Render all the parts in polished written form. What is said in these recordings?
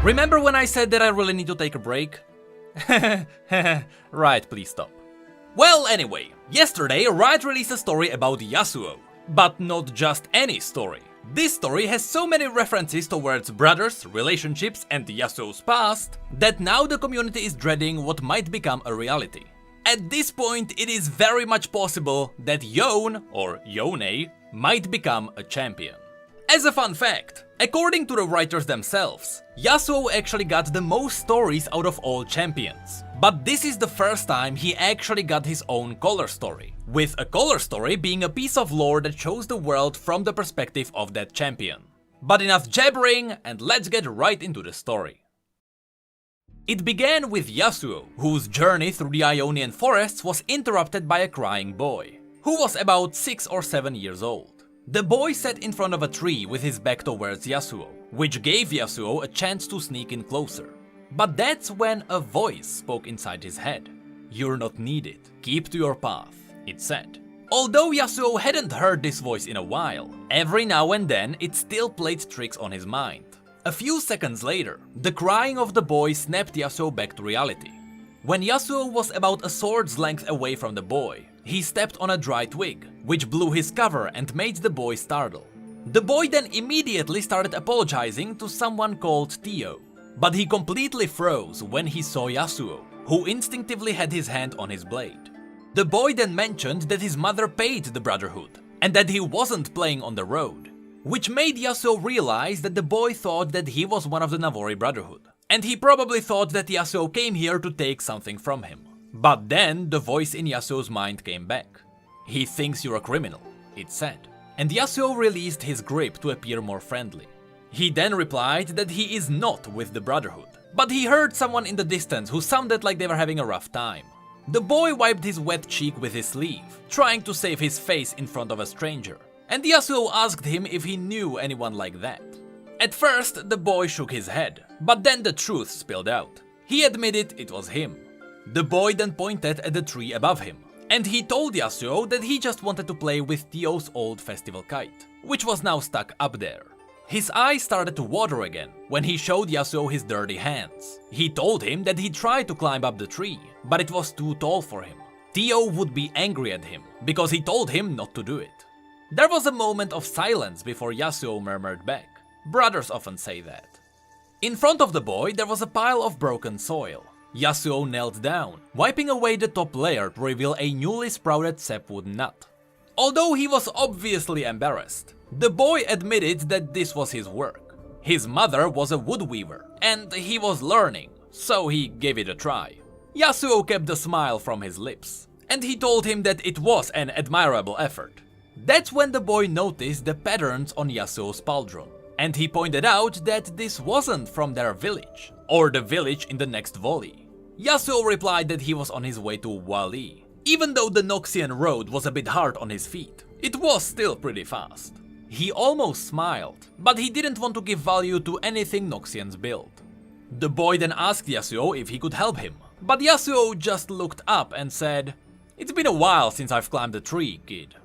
Remember when I said that I really need to take a break? Right, please stop. Well, anyway, yesterday Riot released a story about Yasuo. But not just any story. This story has so many references towards brothers, relationships and Yasuo's past that now the community is dreading what might become a reality. At this point, it is very much possible that Yone, or Yone, might become a champion. As a fun fact, according to the writers themselves, Yasuo actually got the most stories out of all champions. But this is the first time he actually got his own color story, with a color story being a piece of lore that shows the world from the perspective of that champion. But enough jabbering, and let's get right into the story. It began with Yasuo, whose journey through the Ionian forests was interrupted by a crying boy, who was about 6 or 7 years old. The boy sat in front of a tree with his back towards Yasuo, which gave Yasuo a chance to sneak in closer. But that's when a voice spoke inside his head. "You're not needed, keep to your path," it said. Although Yasuo hadn't heard this voice in a while, every now and then it still played tricks on his mind. A few seconds later, the crying of the boy snapped Yasuo back to reality. When Yasuo was about a sword's length away from the boy, he stepped on a dry twig, which blew his cover and made the boy startle. The boy then immediately started apologizing to someone called Tio, but he completely froze when he saw Yasuo, who instinctively had his hand on his blade. The boy then mentioned that his mother paid the Brotherhood, and that he wasn't playing on the road, which made Yasuo realize that the boy thought that he was one of the Navori Brotherhood, and he probably thought that Yasuo came here to take something from him. But then the voice in Yasuo's mind came back. "He thinks you're a criminal," it said, and Yasuo released his grip to appear more friendly. He then replied that he is not with the Brotherhood, but he heard someone in the distance who sounded like they were having a rough time. The boy wiped his wet cheek with his sleeve, trying to save his face in front of a stranger, and Yasuo asked him if he knew anyone like that. At first, the boy shook his head, but then the truth spilled out. He admitted it was him. The boy then pointed at the tree above him, and he told Yasuo that he just wanted to play with Tio's old festival kite, which was now stuck up there. His eyes started to water again when he showed Yasuo his dirty hands. He told him that he tried to climb up the tree, but it was too tall for him. Tio would be angry at him, because he told him not to do it. There was a moment of silence before Yasuo murmured back. Brothers often say that. In front of the boy there was a pile of broken soil. Yasuo knelt down, wiping away the top layer to reveal a newly sprouted sapwood nut. Although he was obviously embarrassed, the boy admitted that this was his work. His mother was a woodweaver, and he was learning, so he gave it a try. Yasuo kept the smile from his lips, and he told him that it was an admirable effort. That's when the boy noticed the patterns on Yasuo's pauldron, and he pointed out that this wasn't from their village, or the village in the next volley. Yasuo replied that he was on his way to Wali. Even though the Noxian road was a bit hard on his feet, it was still pretty fast. He almost smiled, but he didn't want to give value to anything Noxians build. The boy then asked Yasuo if he could help him, but Yasuo just looked up and said, "It's been a while since I've climbed a tree, kid."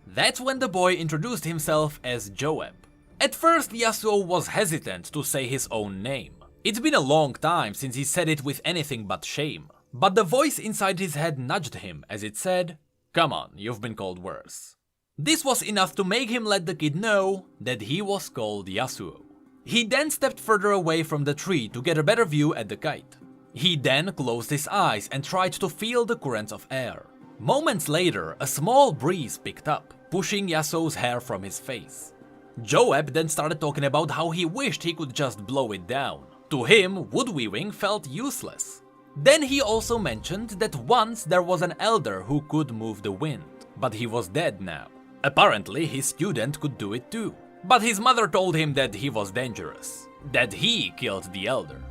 That's when the boy introduced himself as Joab. At first Yasuo was hesitant to say his own name. It's been a long time since he said it with anything but shame, but the voice inside his head nudged him as it said, "Come on, you've been called worse." This was enough to make him let the kid know that he was called Yasuo. He then stepped further away from the tree to get a better view at the kite. He then closed his eyes and tried to feel the currents of air. Moments later, a small breeze picked up, pushing Yasuo's hair from his face. Joab then started talking about how he wished he could just blow it down. To him, woodweaving felt useless. Then he also mentioned that once there was an elder who could move the wind, but he was dead now. Apparently his student could do it too, but his mother told him that he was dangerous, that he killed the elder.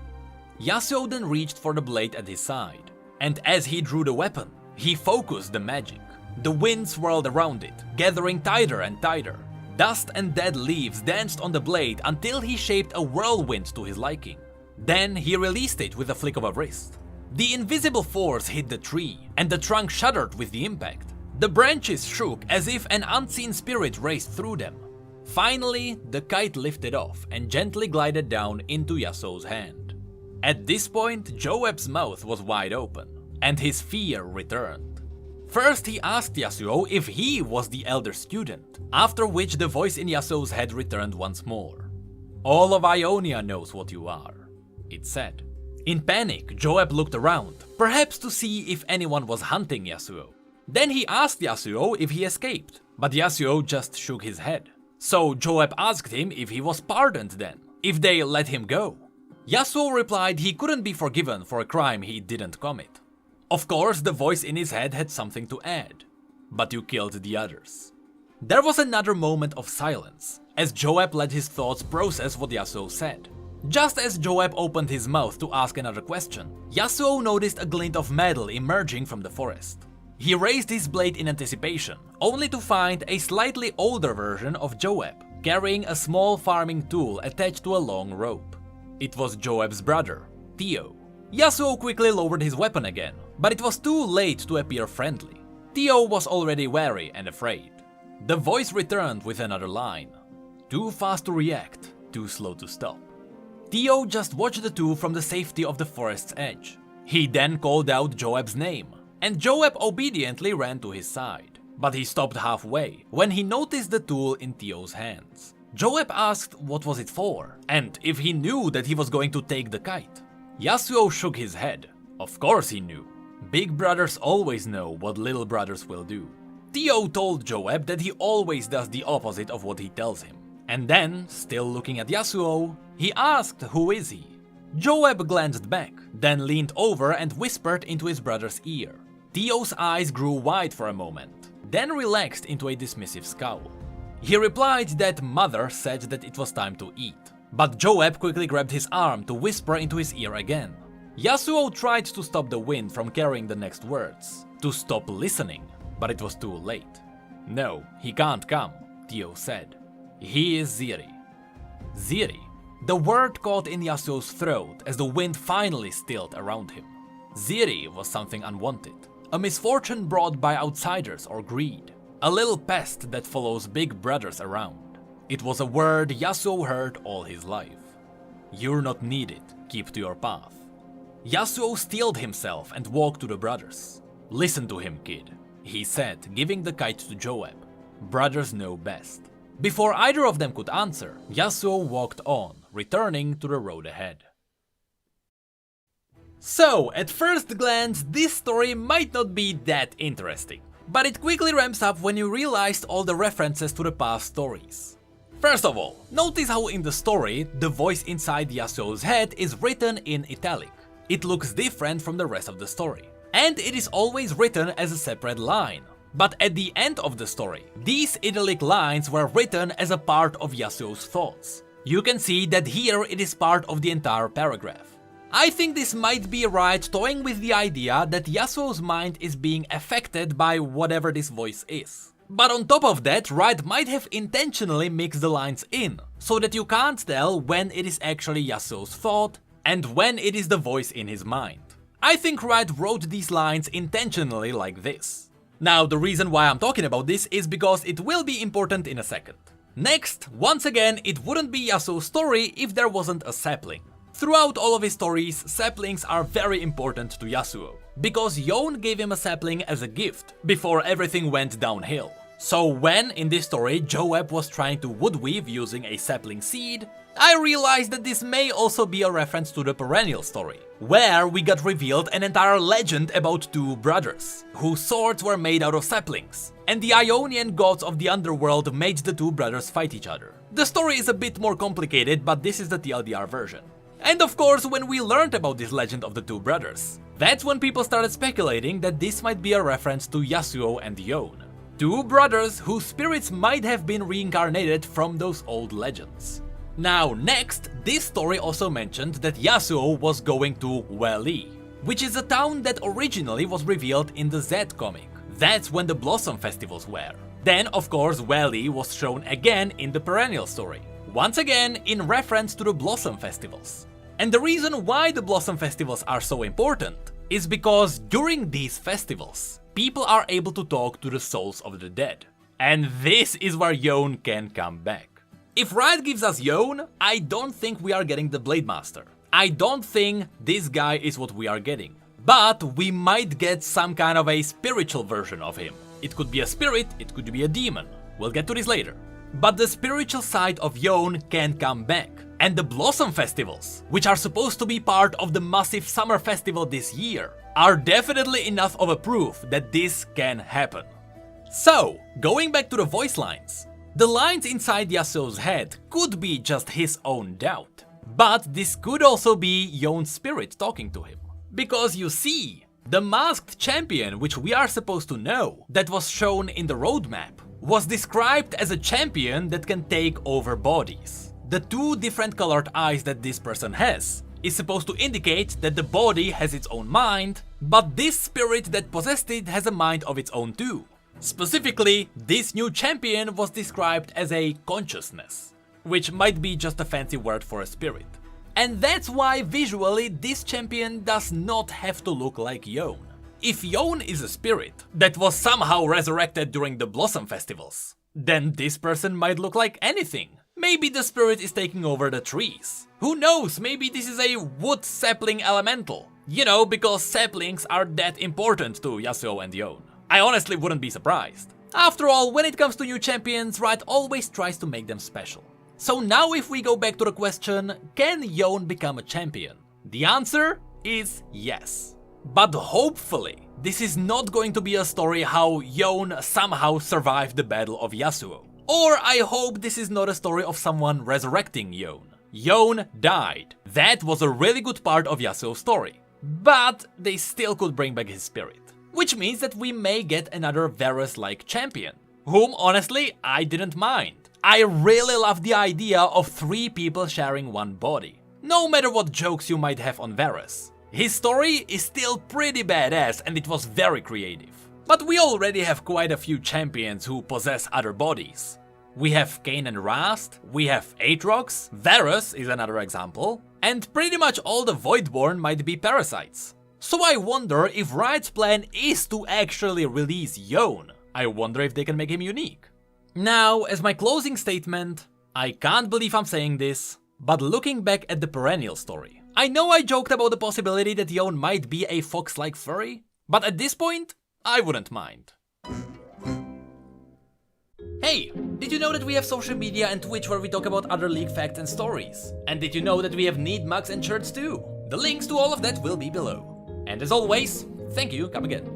Yasuo then reached for the blade at his side, and as he drew the weapon, he focused the magic. The wind swirled around it, gathering tighter and tighter. Dust and dead leaves danced on the blade until he shaped a whirlwind to his liking. Then he released it with a flick of a wrist. The invisible force hit the tree, and the trunk shuddered with the impact. The branches shook as if an unseen spirit raced through them. Finally, the kite lifted off and gently glided down into Yasuo's hand. At this point, Joab's mouth was wide open, and his fear returned. First, he asked Yasuo if he was the elder student, after which the voice in Yasuo's head returned once more. "All of Ionia knows what you are," it said. In panic, Joab looked around, perhaps to see if anyone was hunting Yasuo. Then he asked Yasuo if he escaped, but Yasuo just shook his head. So Joab asked him if he was pardoned then, if they let him go. Yasuo replied he couldn't be forgiven for a crime he didn't commit. Of course, the voice in his head had something to add. "But you killed the others." There was another moment of silence, as Joab let his thoughts process what Yasuo said. Just as Joab opened his mouth to ask another question, Yasuo noticed a glint of metal emerging from the forest. He raised his blade in anticipation, only to find a slightly older version of Joab, carrying a small farming tool attached to a long rope. It was Joab's brother, Theo. Yasuo quickly lowered his weapon again, but it was too late to appear friendly. Theo was already wary and afraid. The voice returned with another line. "Too fast to react, too slow to stop." Theo just watched the two from the safety of the forest's edge. He then called out Joab's name, and Joab obediently ran to his side. But he stopped halfway when he noticed the tool in Theo's hands. Joab asked what was it for, and if he knew that he was going to take the kite. Yasuo shook his head. Of course he knew. Big brothers always know what little brothers will do. Theo told Joab that he always does the opposite of what he tells him. And then, still looking at Yasuo, he asked who is he. Joab glanced back, then leaned over and whispered into his brother's ear. Theo's eyes grew wide for a moment, then relaxed into a dismissive scowl. He replied that Mother said that it was time to eat, but Joab quickly grabbed his arm to whisper into his ear again. Yasuo tried to stop the wind from carrying the next words, to stop listening, but it was too late. "No, he can't come," Theo said. "He is Ziri." Ziri. The word caught in Yasuo's throat as the wind finally stilled around him. Ziri was something unwanted, a misfortune brought by outsiders or greed, a little pest that follows big brothers around. It was a word Yasuo heard all his life. "You're not needed, keep to your path." Yasuo steeled himself and walked to the brothers. "Listen to him, kid," he said, giving the kite to Joab. "Brothers know best." Before either of them could answer, Yasuo walked on, returning to the road ahead. So, at first glance, this story might not be that interesting, but it quickly ramps up when you realized all the references to the past stories. First of all, notice how in the story, the voice inside Yasuo's head is written in italic. It looks different from the rest of the story, and it is always written as a separate line. But at the end of the story, these italic lines were written as a part of Yasuo's thoughts. You can see that here it is part of the entire paragraph. I think this might be right, toying with the idea that Yasuo's mind is being affected by whatever this voice is. But on top of that, Wright might have intentionally mixed the lines in, so that you can't tell when it is actually Yasuo's thought and when it is the voice in his mind. I think Wright wrote these lines intentionally like this. Now, the reason why I'm talking about this is because it will be important in a second. Next, once again, it wouldn't be Yasuo's story if there wasn't a sapling. Throughout all of his stories, saplings are very important to Yasuo, because Yone gave him a sapling as a gift before everything went downhill. So when, in this story, Joab was trying to woodweave using a sapling seed, I realized that this may also be a reference to the Perennial story, where we got revealed an entire legend about two brothers, whose swords were made out of saplings, and the Ionian gods of the underworld made the two brothers fight each other. The story is a bit more complicated, but this is the TLDR version. And of course, when we learned about this legend of the two brothers, that's when people started speculating that this might be a reference to Yasuo and Yone, two brothers whose spirits might have been reincarnated from those old legends. Now next, this story also mentioned that Yasuo was going to Weli, which is a town that originally was revealed in the Z comic. That's when the Blossom Festivals were. Then of course Weli was shown again in the Perennial story, once again in reference to the Blossom Festivals. And the reason why the Blossom Festivals are so important is because during these festivals, people are able to talk to the souls of the dead. And this is where Yone can come back. If Riot gives us Yone, I don't think we are getting the Blade Master. I don't think this guy is what we are getting. But we might get some kind of a spiritual version of him. It could be a spirit, it could be a demon. We'll get to this later. But the spiritual side of Yone can come back. And the Blossom Festivals, which are supposed to be part of the massive summer festival this year, are definitely enough of a proof that this can happen. So, going back to the voice lines. The lines inside Yasuo's head could be just his own doubt. But this could also be Yone's spirit talking to him. Because you see, the masked champion, which we are supposed to know, that was shown in the roadmap, was described as a champion that can take over bodies. The two different colored eyes that this person has is supposed to indicate that the body has its own mind, but this spirit that possessed it has a mind of its own too. Specifically, this new champion was described as a consciousness, which might be just a fancy word for a spirit. And that's why visually this champion does not have to look like Yone. If Yone is a spirit that was somehow resurrected during the Blossom Festivals, then this person might look like anything. Maybe the spirit is taking over the trees. Who knows, maybe this is a wood sapling elemental. You know, because saplings are that important to Yasuo and Yone. I honestly wouldn't be surprised. After all, when it comes to new champions, Riot always tries to make them special. So now if we go back to the question, can Yone become a champion? The answer is yes. But hopefully, this is not going to be a story how Yone somehow survived the battle of Yasuo. Or I hope this is not a story of someone resurrecting Yone. Yone died. That was a really good part of Yasuo's story. But they still could bring back his spirit. Which means that we may get another Varus-like champion. Whom, honestly, I didn't mind. I really love the idea of 3 people sharing one body. No matter what jokes you might have on Varus. His story is still pretty badass and it was very creative. But we already have quite a few champions who possess other bodies. We have Kayn and Rast, we have Aatrox, Varus is another example, and pretty much all the Voidborn might be parasites. So I wonder if Riot's plan is to actually release Yone. I wonder if they can make him unique. Now, as my closing statement, I can't believe I'm saying this, but looking back at the Perennial story, I know I joked about the possibility that Yone might be a fox-like furry, but at this point, I wouldn't mind. Hey, did you know that we have social media and Twitch where we talk about other League facts and stories? And did you know that we have neat mugs and shirts too? The links to all of that will be below. And as always, thank you, come again.